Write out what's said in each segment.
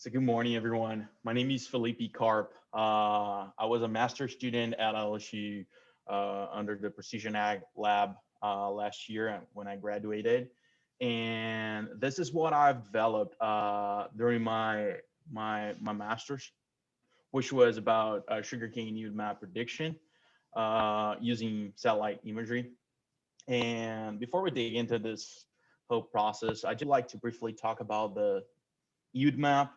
So good morning, everyone. My name is Felipe Carp. I was a master's student at LSU under the Precision Ag Lab last year when I graduated, and this is what I've developed during my master's, which was about sugarcane yield map prediction using satellite imagery. And before we dig into this whole process, I'd just like to briefly talk about the yield map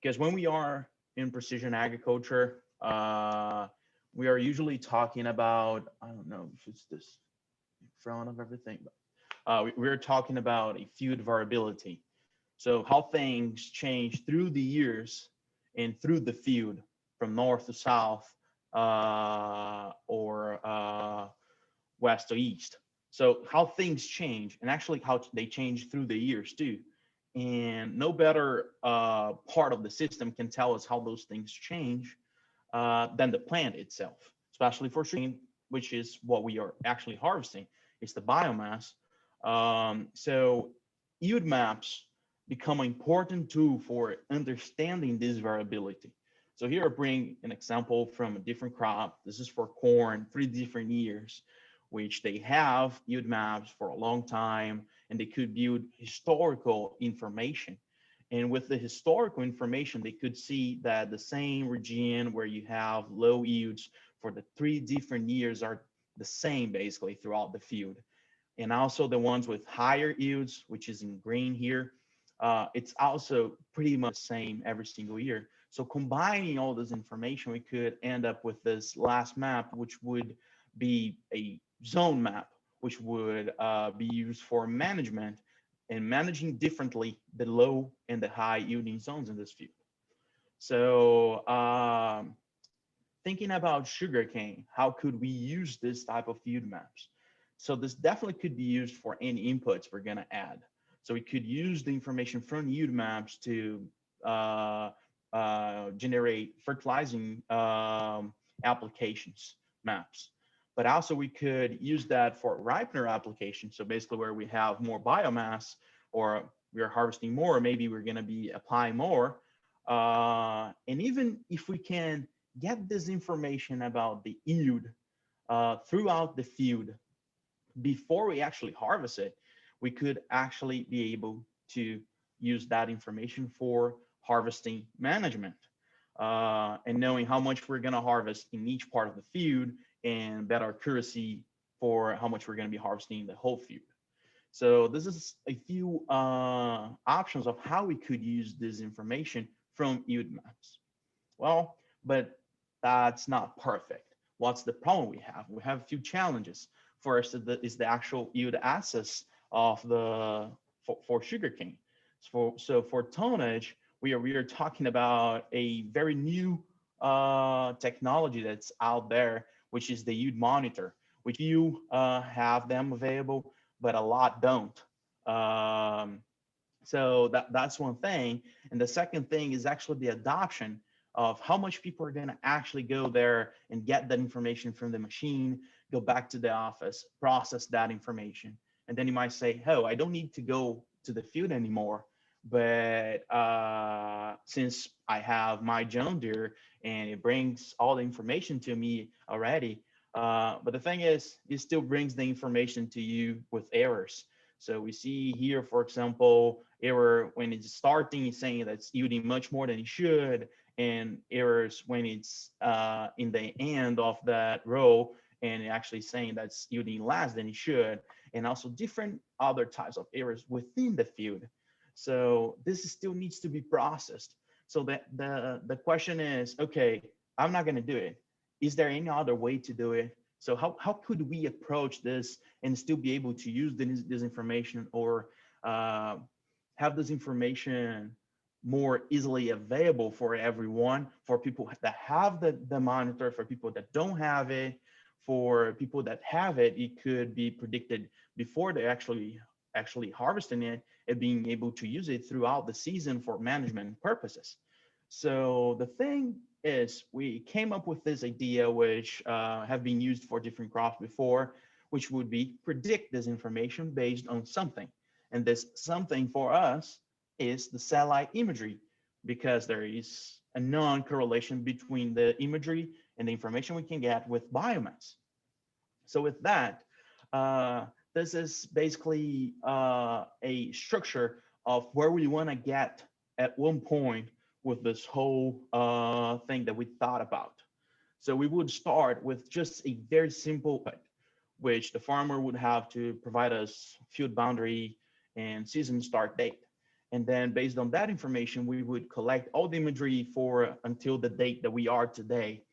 because when we are in precision agriculture, we are usually talking about, I don't know if it's this in front of everything, but we're talking about a field variability. So how things change through the years and through the field from north to south or west to east. So how things change and actually how they change through the years too. And no better part of the system can tell us how those things change than the plant itself, especially for sugarcane, which is what we are actually harvesting. It's the biomass. So yield maps become an important tool for understanding this variability. So here I bring an example from a different crop. This is for corn, 3 different years, which they have yield maps for a long time, and they could build historical information. And with the historical information, they could see that the same region where you have low yields for the 3 different years are the same basically throughout the field. And also the ones with higher yields, which is in green here, it's also pretty much the same every single year. So combining all this information, we could end up with this last map, which would be a zone map, which would be used for management and managing differently the low and the high yielding zones in this field. So thinking about sugarcane, how could we use this type of yield maps? So this definitely could be used for any inputs we're gonna add. So we could use the information from yield maps to generate fertilizing applications maps. But also we could use that for ripener applications. So basically where we have more biomass or we're harvesting more, maybe we're gonna be applying more. And even if we can get this information about the yield throughout the field before we actually harvest it, we could actually be able to use that information for harvesting management and knowing how much we're going to harvest in each part of the field and better accuracy for how much we're going to be harvesting the whole field. So this is a few options of how we could use this information from yield maps. Well, but that's not perfect. What's the problem we have? We have a few challenges. First is the actual yield access of the for sugarcane. So for tonnage, we are talking about a very new technology that's out there, which is the yield monitor, which you have them available, but a lot don't. So that's one thing. And the second thing is actually the adoption of how much people are going to actually go there and get that information from the machine, go back to the office, process that information. And then you might say, oh, I don't need to go to the field anymore. But since I have my John Deere and it brings all the information to me already, but the thing is, it still brings the information to you with errors. So we see here, for example, error when it's starting, saying that's yielding much more than it should, and errors when it's in the end of that row and actually saying that's yielding less than it should, and also different other types of errors within the field. So this still needs to be processed. So that the question is, okay, I'm not going to do it. Is there any other way to do it? So how could we approach this and still be able to use this information or have this information more easily available for everyone, for people that have the monitor, for people that don't have it, for people that have it, it could be predicted before they actually harvesting it and being able to use it throughout the season for management purposes. So the thing is, we came up with this idea, which have been used for different crops before, which would be predict this information based on something. And this something for us is the satellite imagery, because there is a non-correlation between the imagery and the information we can get with biomass. So with that, this is basically a structure of where we want to get at one point with this whole thing that we thought about. So we would start with just a very simple, which the farmer would have to provide us field boundary and season start date. And then based on that information, we would collect all the imagery for until the date that we are today,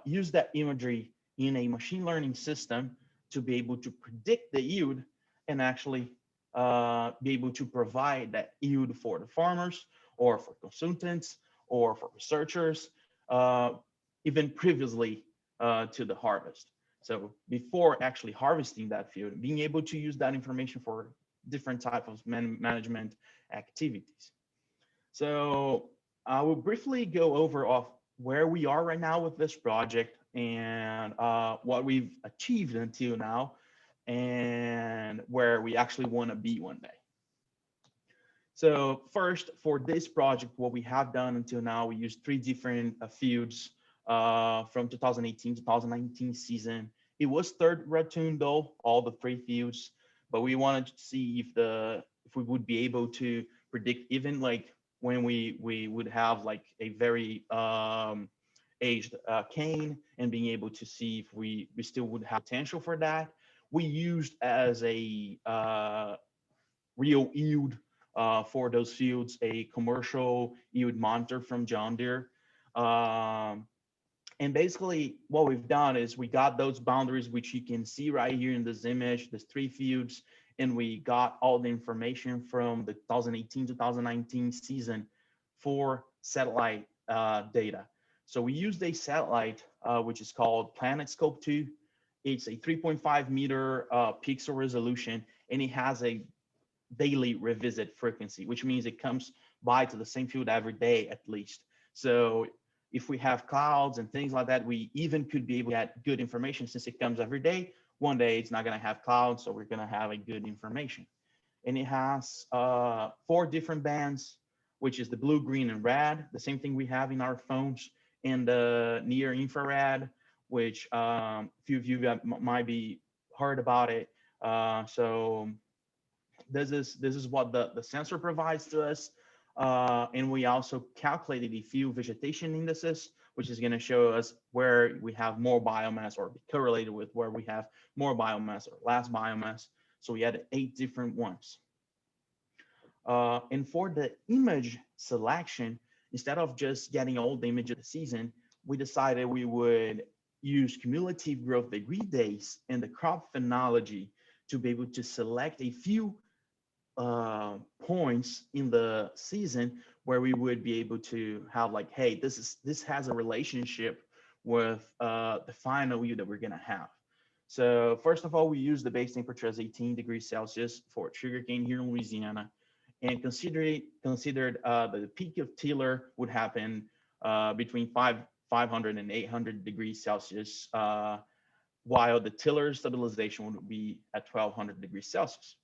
use that imagery in a machine learning system to be able to predict the yield and actually be able to provide that yield for the farmers or for consultants or for researchers, even previously to the harvest. So before actually harvesting that field, being able to use that information for different types of management activities. So I will briefly go over of where we are right now with this project and what we've achieved until now and where we actually want to be one day. So first, for this project, what we have done until now, we used 3 different fields from 2018 to 2019 season. It was third retuned though, all the 3 fields, but we wanted to see if we would be able to predict even like when we would have like a very aged cane and being able to see if we still would have potential for that. We used as a real yield for those fields, a commercial yield monitor from John Deere. And basically what we've done is we got those boundaries, which you can see right here in this image, there's 3 fields, and we got all the information from the 2018-2019 season for satellite data. So we used a satellite, which is called PlanetScope 2. It's a 3.5 meter pixel resolution, and it has a daily revisit frequency, which means it comes by to the same field every day at least. So if we have clouds and things like that, we even could be able to get good information since it comes every day. One day it's not going to have clouds, so we're going to have a good information. And it has 4 different bands, which is the blue, green, and red, the same thing we have in our phones, and the near infrared, which a few of you might be heard about it. So this is what the sensor provides to us. And we also calculated a few vegetation indices, which is going to show us where we have more biomass or be correlated with where we have more biomass or less biomass. So we had 8 different ones. And for the image selection, instead of just getting all the images of the season, we decided we would use cumulative growth degree days and the crop phenology to be able to select a few points in the season where we would be able to have like, hey, this has a relationship with the final yield that we're going to have. So first of all, we use the base temperature as 18 degrees Celsius for sugarcane here in Louisiana, and considered the peak of tiller would happen between 500 and 800 degrees Celsius, while the tiller stabilization would be at 1200 degrees Celsius.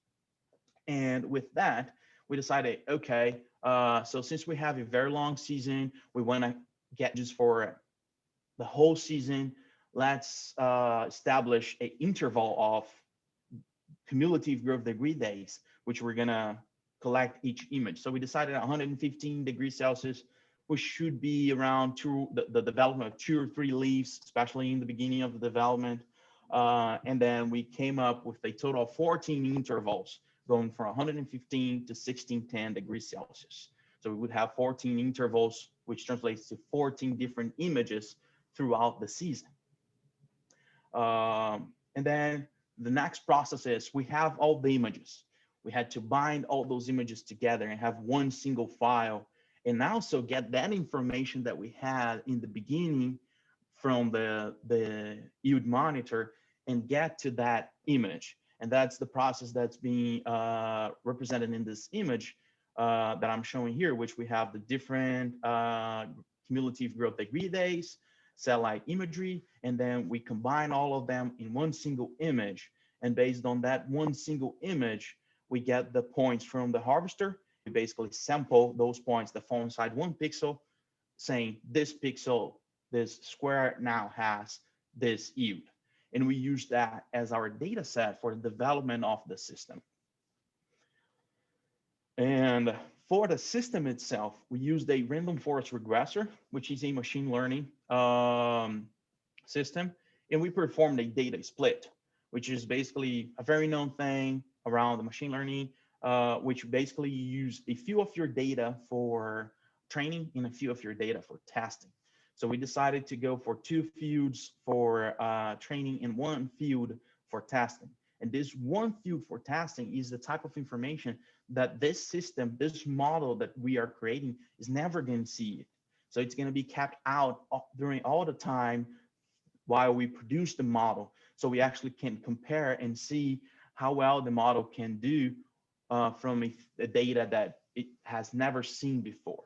And with that, we decided, okay, so since we have a very long season, we want to get just for the whole season, let's establish an interval of cumulative growth degree days, which we're going to collect each image. So we decided 115 degrees Celsius, which should be around the development of 2 or 3 leaves, especially in the beginning of the development. And then we came up with a total of 14 intervals, going from 115 to 1610 degrees Celsius. So we would have 14 intervals, which translates to 14 different images throughout the season. And then the next process is we have all the images. We had to bind all those images together and have one single file, and also get that information that we had in the beginning from the yield monitor and get to that image. And that's the process that's being represented in this image that I'm showing here, which we have the different cumulative growth degree days, satellite imagery, and then we combine all of them in one single image. And based on that one single image, we get the points from the harvester, basically sample those points that fall inside one pixel, saying this pixel, this square now has this yield. And we use that as our data set for the development of the system. And for the system itself, we used a random forest regressor, which is a machine learning system. And we performed a data split, which is basically a very known thing around the machine learning, which basically use a few of your data for training and a few of your data for testing. So we decided to go for 2 fields for training and 1 field for testing. And this 1 field for testing is the type of information that this system, this model that we are creating is never going to see it. So it's going to be kept out during all the time while we produce the model. So we actually can compare and see how well the model can do from a data that it has never seen before.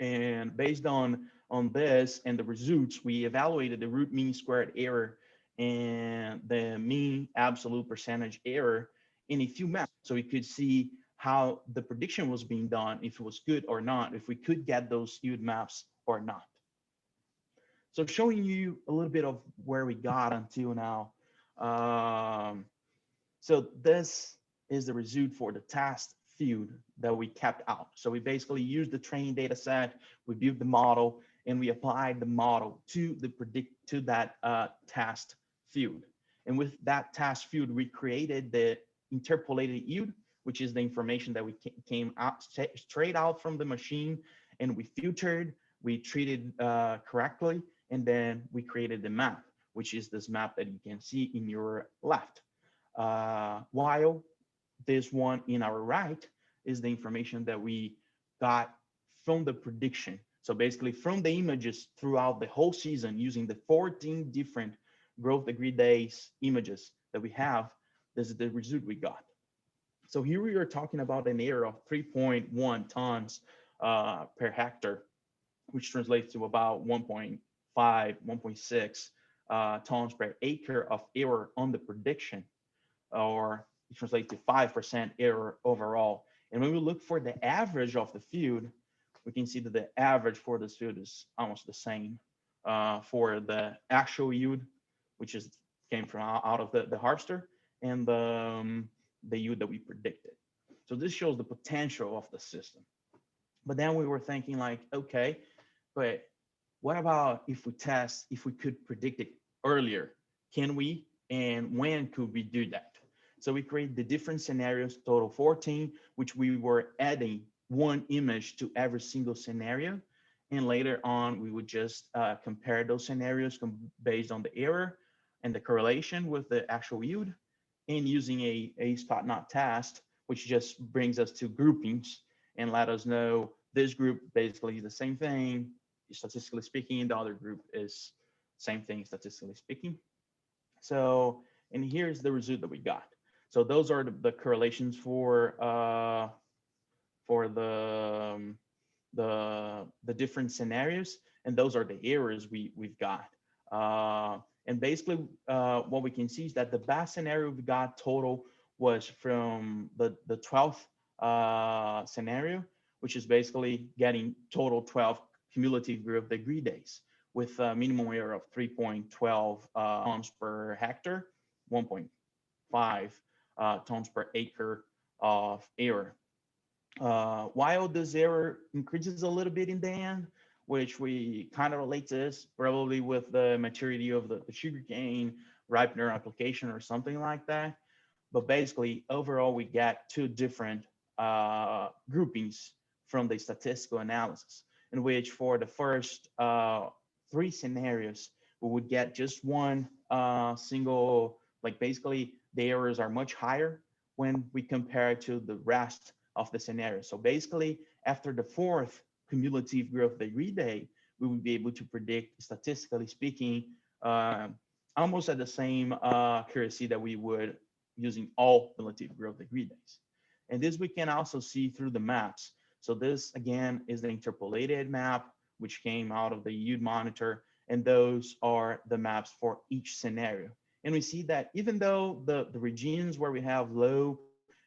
And based on this and the results, we evaluated the root mean squared error and the mean absolute percentage error in a few maps. So we could see how the prediction was being done, if it was good or not, if we could get those skewed maps or not. So showing you a little bit of where we got until now. So this is the result for the test field that we kept out. So we basically used the training data set, we built the model, and we applied the model to that test field. And with that test field, we created the interpolated yield, which is the information that we came out straight out from the machine, and we filtered, we treated correctly, and then we created the map, which is this map that you can see in your left. While this one in our right is the information that we got from the prediction. So basically from the images throughout the whole season, using the 14 different growth degree days images that we have, this is the result we got. So here we are talking about an error of 3.1 tons per hectare, which translates to about 1.5, 1.6 tons per acre of error on the prediction, or it translates to 5% error overall. And when we look for the average of the field, we can see that the average for this field is almost the same for the actual yield, which came from out of the harvester, and the yield that we predicted. So this shows the potential of the system. But then we were thinking like, okay, but what about if we could predict it earlier? Can we, and when could we do that? So we created the different scenarios, total 14, which we were adding 1 image to every single scenario. And later on, we would just compare those scenarios based on the error and the correlation with the actual yield, and using a spot not test, which just brings us to groupings and let us know this group basically is the same thing, statistically speaking, the other group is same thing, statistically speaking. So, and here's the result that we got. So those are the correlations for the different scenarios, and those are the errors we've got. And basically, what we can see is that the best scenario we got total was from the 12th scenario, which is basically getting total 12 cumulative growth degree days with a minimum error of 3.12 tons per hectare, 1.5 tons per acre of error. While this error increases a little bit in the end, which we kind of relate to this probably with the maturity of the sugarcane ripener application or something like that. But basically, overall, we get 2 different groupings from the statistical analysis, in which for the first 3 scenarios, we would get just 1 single, like basically the errors are much higher when we compare it to the rest of the scenario. So basically, after the 4th cumulative growth degree day, we would be able to predict, statistically speaking, almost at the same accuracy that we would using all cumulative growth degree days. And this we can also see through the maps. So this, again, is the interpolated map, which came out of the yield monitor, and those are the maps for each scenario. And we see that even though the regions where we have low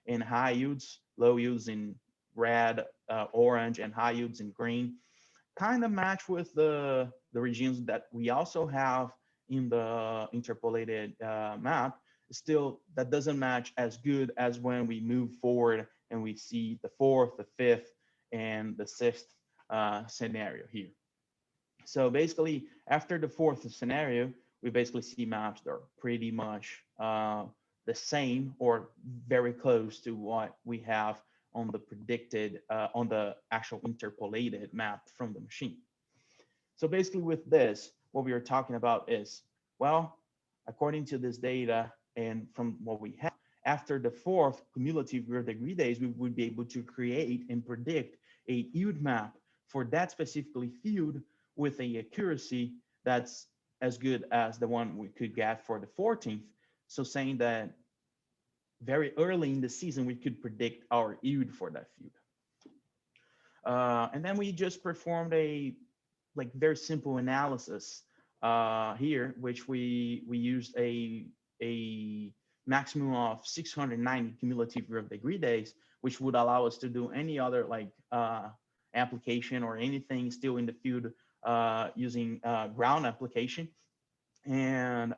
and high yields, low yields in red, orange, and high yields in green, kind of match with the regions that we also have in the interpolated map. Still, that doesn't match as good as when we move forward and we see the fourth, the fifth, and the sixth scenario here. So basically, after the fourth scenario, we basically see maps that are pretty much the same or very close to what we have on the predicted, on the actual interpolated map from the machine. So basically with this, what we are talking about is, well, according to this data and from what we have, after the fourth cumulative real degree days, we would be able to create and predict a yield map for that specifically field with a accuracy that's as good as the one we could get for the 14th. So saying that very early in the season, we could predict our yield for that field. And then we just performed a very simple analysis here, which we used a maximum of 690 cumulative real degree days, which would allow us to do any other application or anything still in the field using ground application. And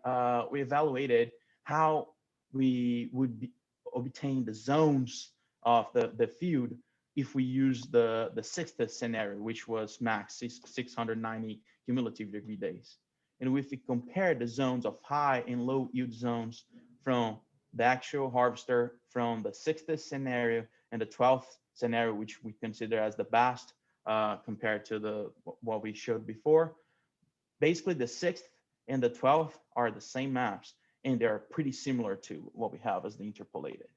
we evaluated how we would obtain the zones of the field if we use the sixth scenario, which was max 690 cumulative degree days. And if we compare the zones of high and low yield zones from the actual harvester from the sixth scenario and the 12th scenario, which we consider as the best compared to what we showed before, basically the sixth and the 12th are the same maps, and they're pretty similar to what we have as the interpolated.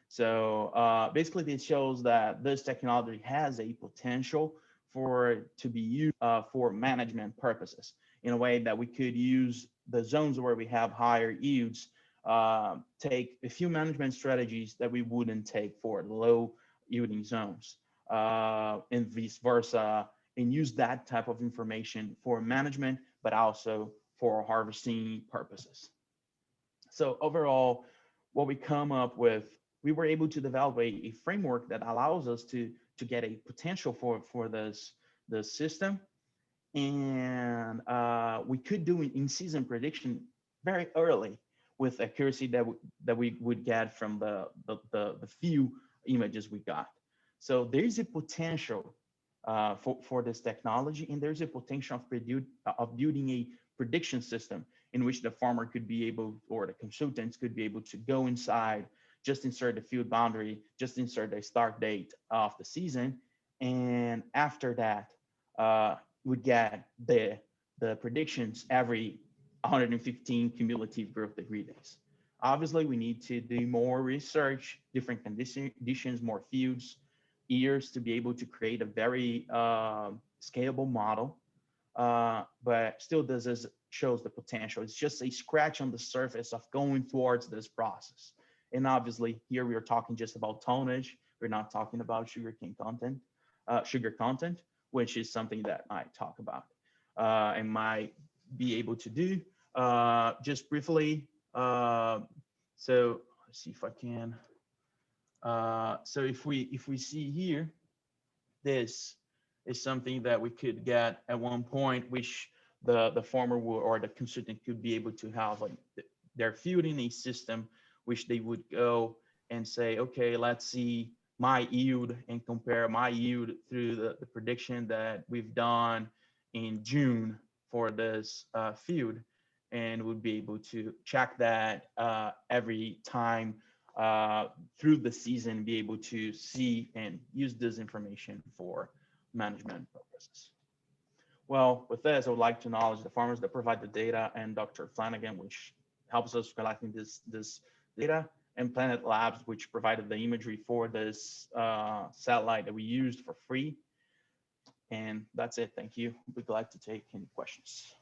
So basically this shows that this technology has a potential to be used for management purposes in a way that we could use the zones where we have higher yields, take a few management strategies that we wouldn't take for low yielding zones, and vice versa, and use that type of information for management, but also for harvesting purposes. So overall, what we come up with, we were able to develop a framework that allows us to get a potential for the system. And we could do in season prediction very early with accuracy that we would get from the few images we got. So there's a potential for this technology, and there's a potential of building a prediction system in which the farmer could be able, or the consultants could be able to go inside, just insert the field boundary, just insert the start date of the season, and after that, would get the predictions every 115 cumulative growth degree days. Obviously, we need to do more research, different conditions, more fields, years to be able to create a very scalable model. But still, this shows the potential. It's just a scratch on the surface of going towards this process. And obviously, here we are talking just about tonnage. We're not talking about sugarcane content, sugar content, which is something that I talk about and might be able to do. Just briefly, so let's see if I can. So if we see here, this is something that we could get at one point, which the farmer or the consultant could be able to have their field in a system, which they would go and say, okay, let's see my yield and compare my yield through the prediction that we've done in June for this field, and would be able to check that every time through the season, be able to see and use this information for management purposes. Well, with this, I would like to acknowledge the farmers that provide the data and Dr. Flanagan, which helps us collecting this data, and Planet Labs, which provided the imagery for this satellite that we used for free. And that's it. Thank you. We'd like to take any questions.